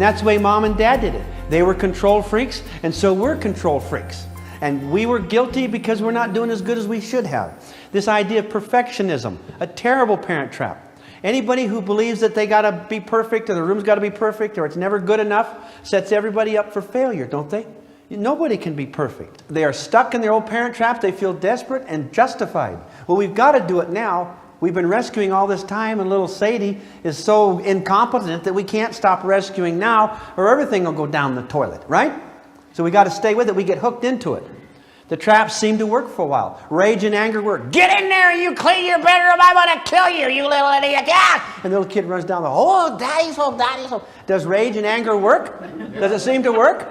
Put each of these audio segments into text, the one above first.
That's the way Mom and Dad did it. They were control freaks, and so we're control freaks. And we were guilty because we're not doing as good as we should have. This idea of perfectionism, a terrible parent trap. Anybody who believes that they got to be perfect, or the room's got to be perfect, or it's never good enough, sets everybody up for failure, don't they? Nobody can be perfect. They are stuck in their old parent traps. They feel desperate and justified. Well, we've got to do it now. We've been rescuing all this time, and little Sadie is so incompetent that we can't stop rescuing now, or everything will go down the toilet, right? So we got to stay with it. We get hooked into it. The traps seem to work for a while. Rage and anger work. Get in there, you clean your bedroom. I'm going to kill you, you little idiot. Ah! And the little kid runs down the hall. Oh, daddy's home, daddy's home. Does rage and anger work? Does it seem to work?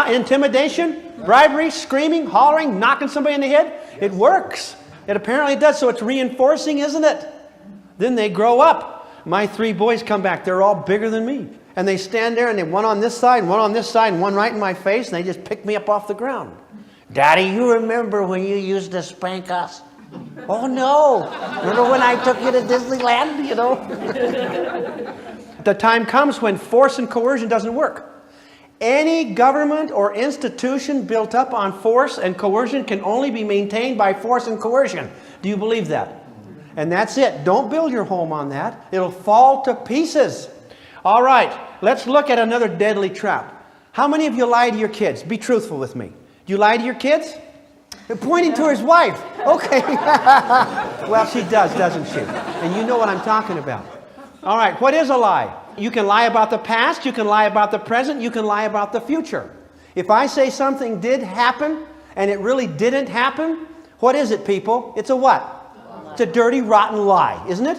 Intimidation, bribery, screaming, hollering, knocking somebody in the head. It works. It apparently does. So it's reinforcing, isn't it? Then they grow up. My 3 boys come back. They're all bigger than me. And they stand there, and they one on this side, and one on this side, and one right in my face, and they just pick me up off the ground. Daddy, you remember when you used to spank us? Oh, no. Remember when I took you to Disneyland, you know? The time comes when force and coercion doesn't work. Any government or institution built up on force and coercion can only be maintained by force and coercion. Do you believe that? And that's it. Don't build your home on that. It'll fall to pieces. All right, let's look at another deadly trap. How many of you lie to your kids? Be truthful with me. Do you lie to your kids? They're pointing to his wife. Okay. Well, she does, doesn't she? And you know what I'm talking about. All right, what is a lie? You can lie about the past, you can lie about the present, you can lie about the future. If I say something did happen and it really didn't happen, what is it, people? It's a what? It's a dirty, rotten lie, isn't it?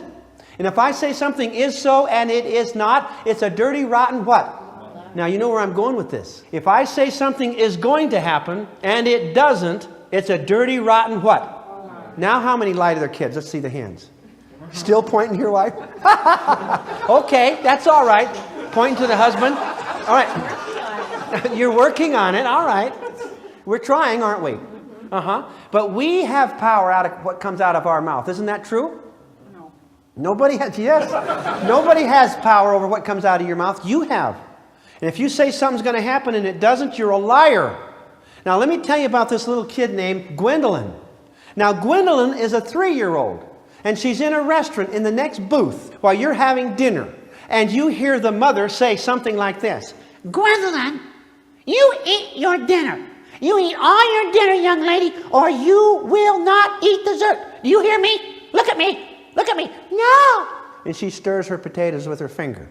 And if I say something is so and it is not, it's a dirty, rotten what? Now, you know where I'm going with this. If I say something is going to happen and it doesn't, it's a dirty, rotten what? Now, how many lie to their kids? Let's see the hands. Still pointing to your wife? Okay, that's all right. Pointing to the husband. All right. You're working on it. All right. We're trying, aren't we? But we have power out of what comes out of our mouth. Isn't that true? No. Nobody has, yes. Nobody has power over what comes out of your mouth. You have. And if you say something's going to happen and it doesn't, you're a liar. Now, let me tell you about this little kid named Gwendolyn. Now, Gwendolyn is a 3-year-old. And she's in a restaurant in the next booth while you're having dinner. And you hear the mother say something like this. Gwendolyn, you eat your dinner. You eat all your dinner, young lady, or you will not eat dessert. Do you hear me? Look at me. Look at me. No. And she stirs her potatoes with her finger.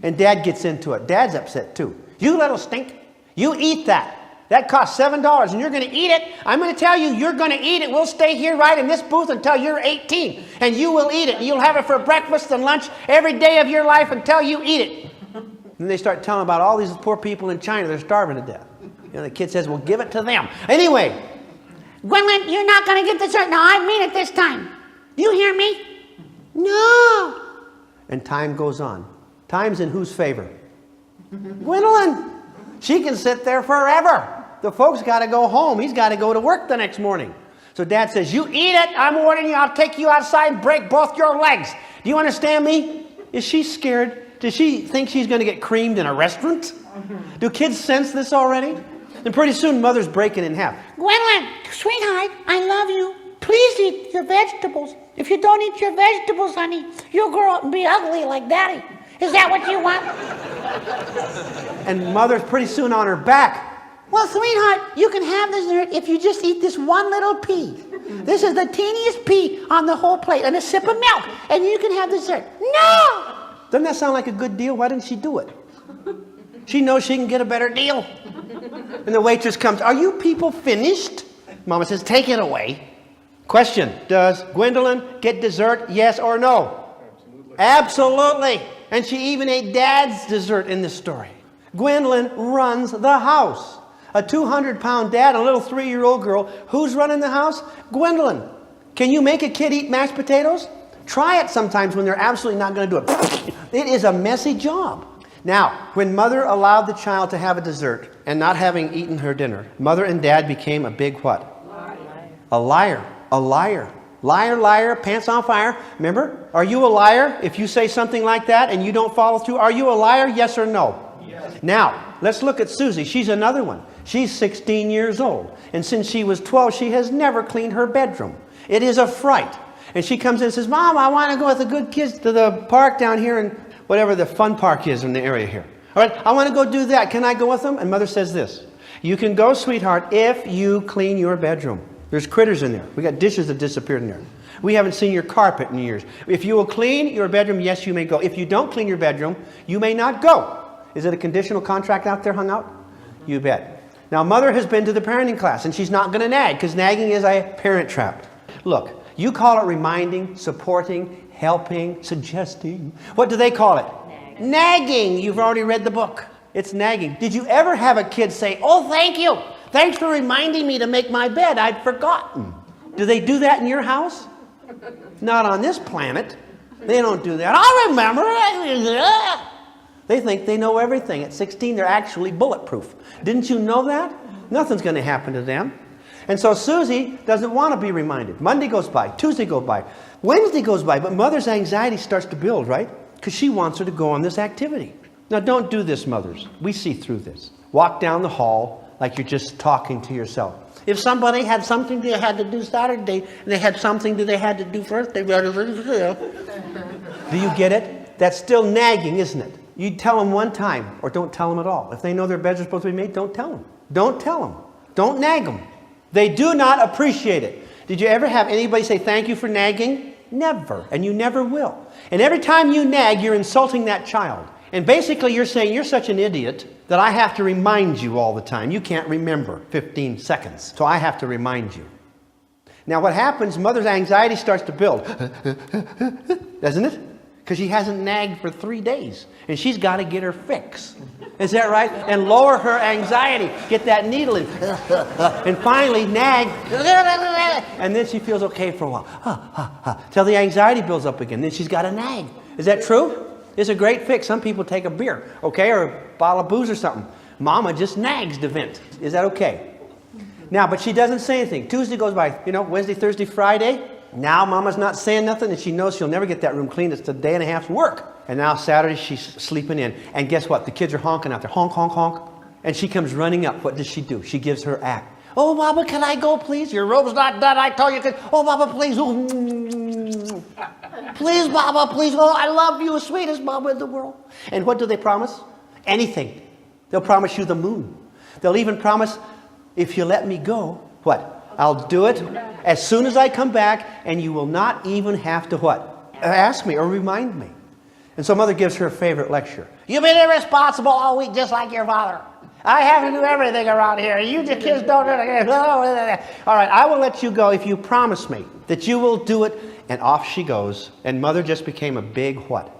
And Dad gets into it. Dad's upset too. You little stink. You eat that. That costs $7 and you're going to eat it. I'm going to tell you, you're going to eat it. We'll stay here right in this booth until you're 18. And you will eat it. And you'll have it for breakfast and lunch every day of your life until you eat it. And they start telling about all these poor people in China. They're starving to death. You know, the kid says, well, give it to them. Anyway, Gwendolyn, you're not going to get dessert. No, I mean it this time. Do you hear me? No. And time goes on. Time's in whose favor? Gwendolyn. She can sit there forever. The folks got to go home. He's got to go to work the next morning. So Dad says, you eat it. I'm warning you. I'll take you outside and break both your legs. Do you understand me? Is she scared? Does she think she's going to get creamed in a restaurant? Do kids sense this already? And pretty soon, Mother's breaking in half. Gwendolyn, sweetheart, I love you. Please eat your vegetables. If you don't eat your vegetables, honey, you'll grow up and be ugly like Daddy. Is that what you want? And Mother's pretty soon on her back. Well, sweetheart, you can have dessert if you just eat this one little pea. This is the teeniest pea on the whole plate and a sip of milk, and you can have dessert. No! Doesn't that sound like a good deal? Why didn't she do it? She knows she can get a better deal. And the waitress comes, are you people finished? Mama says, take it away. Question, does Gwendolyn get dessert, yes or no? Absolutely. And she even ate Dad's dessert in this story. Gwendolyn runs the house. A 200-pound dad and a little 3-year-old girl. Who's running the house? Gwendolyn. Can you make a kid eat mashed potatoes? Try it sometimes when they're absolutely not going to do it. It is a messy job. Now, when Mother allowed the child to have a dessert and not having eaten her dinner, Mother and Dad became a big what? A liar. A liar. Liar, liar, pants on fire. Remember? Are you a liar if you say something like that and you don't follow through? Are you a liar? Yes or no? Now, let's look at Susie. She's another one. She's 16 years old. And since she was 12, she has never cleaned her bedroom. It is a fright. And she comes in and says, Mom, I want to go with the good kids to the park down here and whatever the fun park is in the area here. All right, I want to go do that. Can I go with them? And Mother says this. You can go, sweetheart, if you clean your bedroom. There's critters in there. We got dishes that disappeared in there. We haven't seen your carpet in years. If you will clean your bedroom, yes, you may go. If you don't clean your bedroom, you may not go. Is it a conditional contract out there hung out? You bet. Now, Mother has been to the parenting class, and she's not going to nag, because nagging is a parent trap. Look, you call it reminding, supporting, helping, suggesting. What do they call it? Nagging. You've already read the book. It's nagging. Did you ever have a kid say, oh, thank you. Thanks for reminding me to make my bed. I'd forgotten. Do they do that in your house? Not on this planet. They don't do that. I'll remember. They think they know everything. At 16, they're actually bulletproof. Didn't you know that? Nothing's going to happen to them. And so Susie doesn't want to be reminded. Monday goes by. Tuesday goes by. Wednesday goes by. But Mother's anxiety starts to build, right? Because she wants her to go on this activity. Now, don't do this, mothers. We see through this. Walk down the hall like you're just talking to yourself. If somebody had something they had to do Saturday, and they had something that they had to do first, do you get it? That's still nagging, isn't it? You tell them one time, or don't tell them at all. If they know their beds are supposed to be made, don't tell them. Don't tell them. Don't nag them. They do not appreciate it. Did you ever have anybody say thank you for nagging? Never. And you never will. And every time you nag, you're insulting that child. And basically you're saying you're such an idiot that I have to remind you all the time. You can't remember 15 seconds. So I have to remind you. Now what happens, Mother's anxiety starts to build. Doesn't it? Because she hasn't nagged for 3 days. And she's got to get her fix. Is that right? And lower her anxiety. Get that needle in. And finally nag. And then she feels okay for a while. Till the anxiety builds up again. Then she's got to nag. Is that true? It's a great fix. Some people take a beer, okay, or a bottle of booze or something. Mama just nags to vent. Is that okay? Now, but she doesn't say anything. Tuesday goes by, Wednesday, Thursday, Friday. Now Mama's not saying nothing, and she knows she'll never get that room cleaned. It's a day and a half's work. And now Saturday, she's sleeping in. And guess what? The kids are honking out there. Honk, honk, honk. And she comes running up. What does she do? She gives her act. Oh, Mama, can I go, please? Your robe's not done. I told you. Oh, Mama, please. Oh, please, Mama, please. Oh, I love you, sweetest Mama in the world. And what do they promise? Anything. They'll promise you the moon. They'll even promise, if you let me go, what? I'll do it as soon as I come back, and you will not even have to what? Ask me or remind me. And so Mother gives her a favorite lecture. You've been irresponsible all week just like your father. I have to do everything around here. You just kids don't do it. All right, I will let you go if you promise me that you will do it. And off she goes. And Mother just became a big what?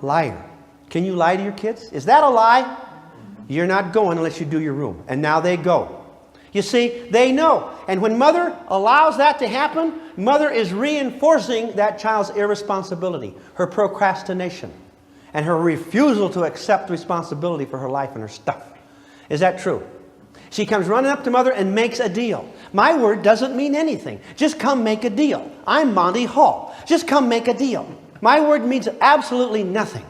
Liar. Can you lie to your kids? Is that a lie? You're not going unless you do your room. And now they go. You see, they know. And when Mother allows that to happen, Mother is reinforcing that child's irresponsibility, her procrastination, and her refusal to accept responsibility for her life and her stuff. Is that true? She comes running up to Mother and makes a deal. My word doesn't mean anything. Just come make a deal. I'm Monty Hall. Just come make a deal. My word means absolutely nothing.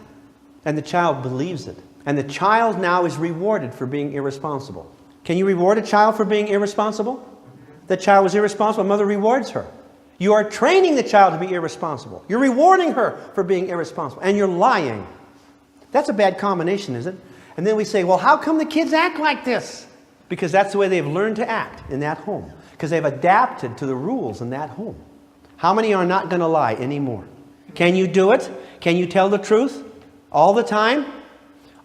And the child believes it. And the child now is rewarded for being irresponsible. Can you reward a child for being irresponsible? The child was irresponsible. Mother rewards her. You are training the child to be irresponsible. You're rewarding her for being irresponsible. And you're lying. That's a bad combination, isn't it? And then we say, well, how come the kids act like this? Because that's the way they've learned to act in that home. Because they've adapted to the rules in that home. How many are not going to lie anymore? Can you do it? Can you tell the truth? All the time?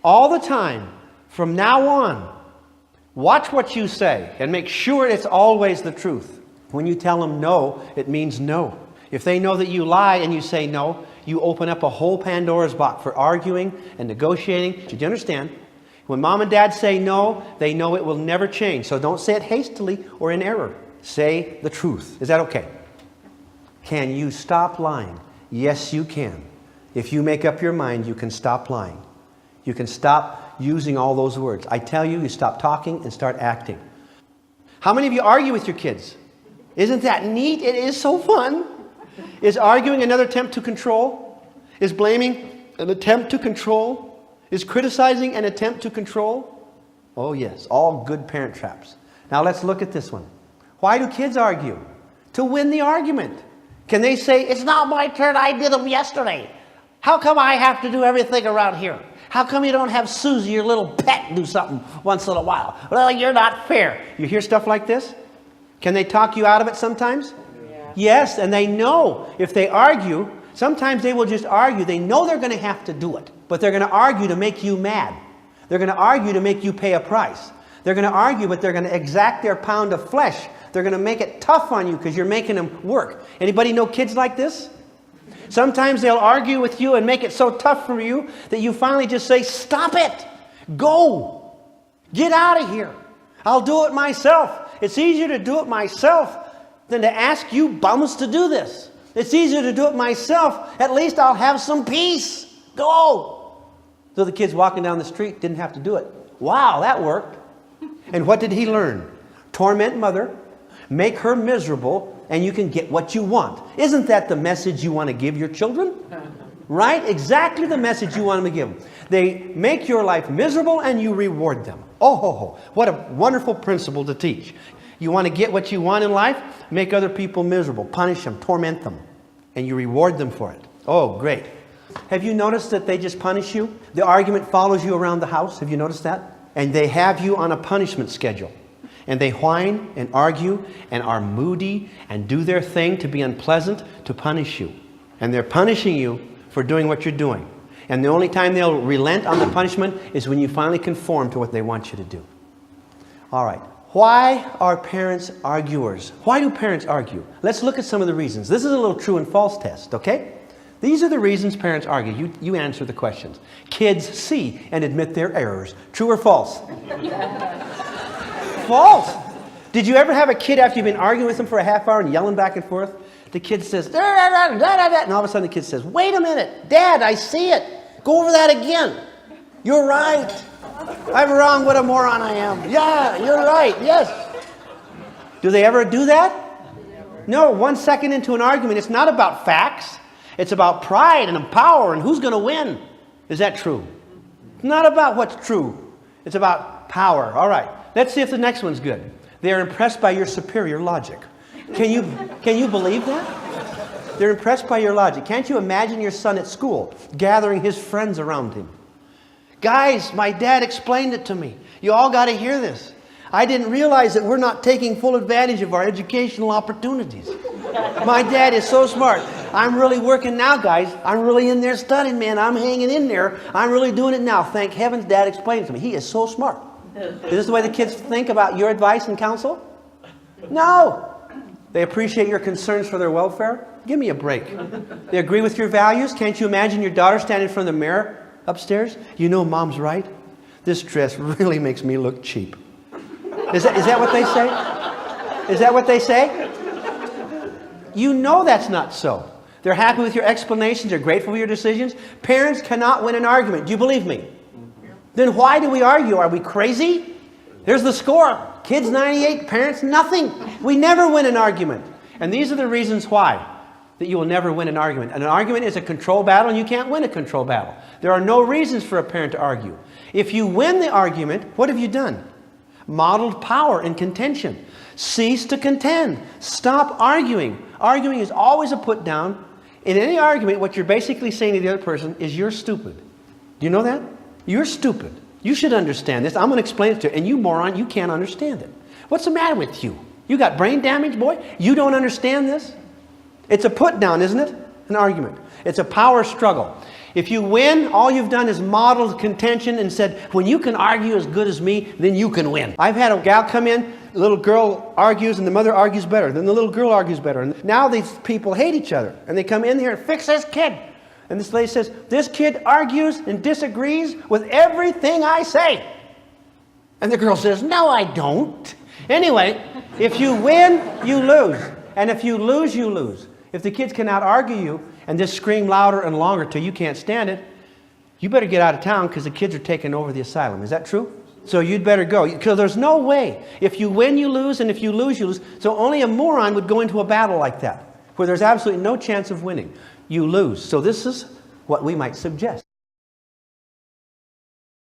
All the time. From now on. Watch what you say and make sure it's always the truth. When you tell them no, it means no. If they know that you lie and you say no, you open up a whole Pandora's box for arguing and negotiating. Did you understand? When Mom and Dad say no, they know it will never change. So don't say it hastily or in error. Say the truth. Is that okay? Can you stop lying? Yes, you can. If you make up your mind, you can stop lying. You can stop using all those words. I tell you, you stop talking and start acting. How many of you argue with your kids? Isn't that neat? It is so fun. Is arguing another attempt to control? Is blaming an attempt to control? Is criticizing an attempt to control? Oh yes, all good parent traps. Now let's look at this one. Why do kids argue? To win the argument. Can they say, it's not my turn, I did them yesterday. How come I have to do everything around here? How come you don't have Susie, your little pet, do something once in a while? Well, you're not fair. You hear stuff like this? Can they talk you out of it sometimes? Yeah. Yes, and they know if they argue, sometimes they will just argue. They know they're going to have to do it, but they're going to argue to make you mad. They're going to argue to make you pay a price. They're going to argue, but they're going to exact their pound of flesh. They're going to make it tough on you because you're making them work. Anybody know kids like this? Sometimes they'll argue with you and make it so tough for you that you finally just say, stop it. Go. Get out of here. I'll do it myself. It's easier to do it myself than to ask you bums to do this. It's easier to do it myself. At least I'll have some peace. Go. So the kid's walking down the street, didn't have to do it. Wow, that worked. And what did he learn? Torment mother, make her miserable, and you can get what you want. Isn't that the message you want to give your children? Right? Exactly the message you want them to give them. They make your life miserable and you reward them. Oh, ho, ho. What a wonderful principle to teach. You want to get what you want in life? Make other people miserable. Punish them. Torment them. And you reward them for it. Oh, great. Have you noticed that they just punish you? The argument follows you around the house. Have you noticed that? And they have you on a punishment schedule. And they whine and argue and are moody and do their thing to be unpleasant to punish you. And they're punishing you for doing what you're doing. And the only time they'll relent on the punishment is when you finally conform to what they want you to do. All right. Why are parents arguers? Why do parents argue? Let's look at some of the reasons. This is a little true and false test, okay? These are the reasons parents argue. You answer the questions. Kids see and admit their errors. True or false? False. Did you ever have a kid after you've been arguing with them for a half hour and yelling back and forth? The kid says, da, da, da, da, da, da, and all of a sudden the kid says, wait a minute, Dad, I see it. Go over that again. You're right. I'm wrong. What a moron I am. Yeah, you're right. Yes. Do they ever do that? No. 1 second into an argument, it's not about facts. It's about pride and power and who's going to win. Is that true? It's not about what's true. It's about power. All right. Let's see if the next one's good. They're impressed by your superior logic. Can you believe that? They're impressed by your logic. Can't you imagine your son at school gathering his friends around him? Guys, my dad explained it to me. You all got to hear this. I didn't realize that we're not taking full advantage of our educational opportunities. My dad is so smart. I'm really working now, guys. I'm really in there studying, man. I'm hanging in there. I'm really doing it now. Thank heavens Dad explained it to me. He is so smart. Is this the way the kids think about your advice and counsel? No. They appreciate your concerns for their welfare? Give me a break. They agree with your values? Can't you imagine your daughter standing in front of the mirror upstairs? You know Mom's right. This dress really makes me look cheap. Is that what they say? Is that what they say? You know that's not so. They're happy with your explanations. They're grateful for your decisions. Parents cannot win an argument. Do you believe me? Then why do we argue? Are we crazy? Here's the score. Kids 98, parents nothing. We never win an argument. And these are the reasons why that you will never win an argument. And an argument is a control battle, and you can't win a control battle. There are no reasons for a parent to argue. If you win the argument, what have you done? Modeled power and contention. Cease to contend. Stop arguing. Arguing is always a put down. In any argument, what you're basically saying to the other person is you're stupid. Do you know that? You're stupid. You should understand this. I'm going to explain it to you. And you moron, you can't understand it. What's the matter with you? You got brain damage, boy? You don't understand this? It's a put down, isn't it? An argument. It's a power struggle. If you win, all you've done is modeled contention and said, when you can argue as good as me, then you can win. I've had a gal come in, the little girl argues and the mother argues better. Then the little girl argues better. And now these people hate each other. And they come in here and fix this kid. And this lady says, this kid argues and disagrees with everything I say. And the girl says, no, I don't. Anyway, if you win, you lose. And if you lose, you lose. If the kids cannot argue you and just scream louder and longer till you can't stand it, you better get out of town because the kids are taking over the asylum. Is that true? So you'd better go. Because there's no way. If you win, you lose. And if you lose, you lose. So only a moron would go into a battle like that, where there's absolutely no chance of winning. You lose. So this is what we might suggest.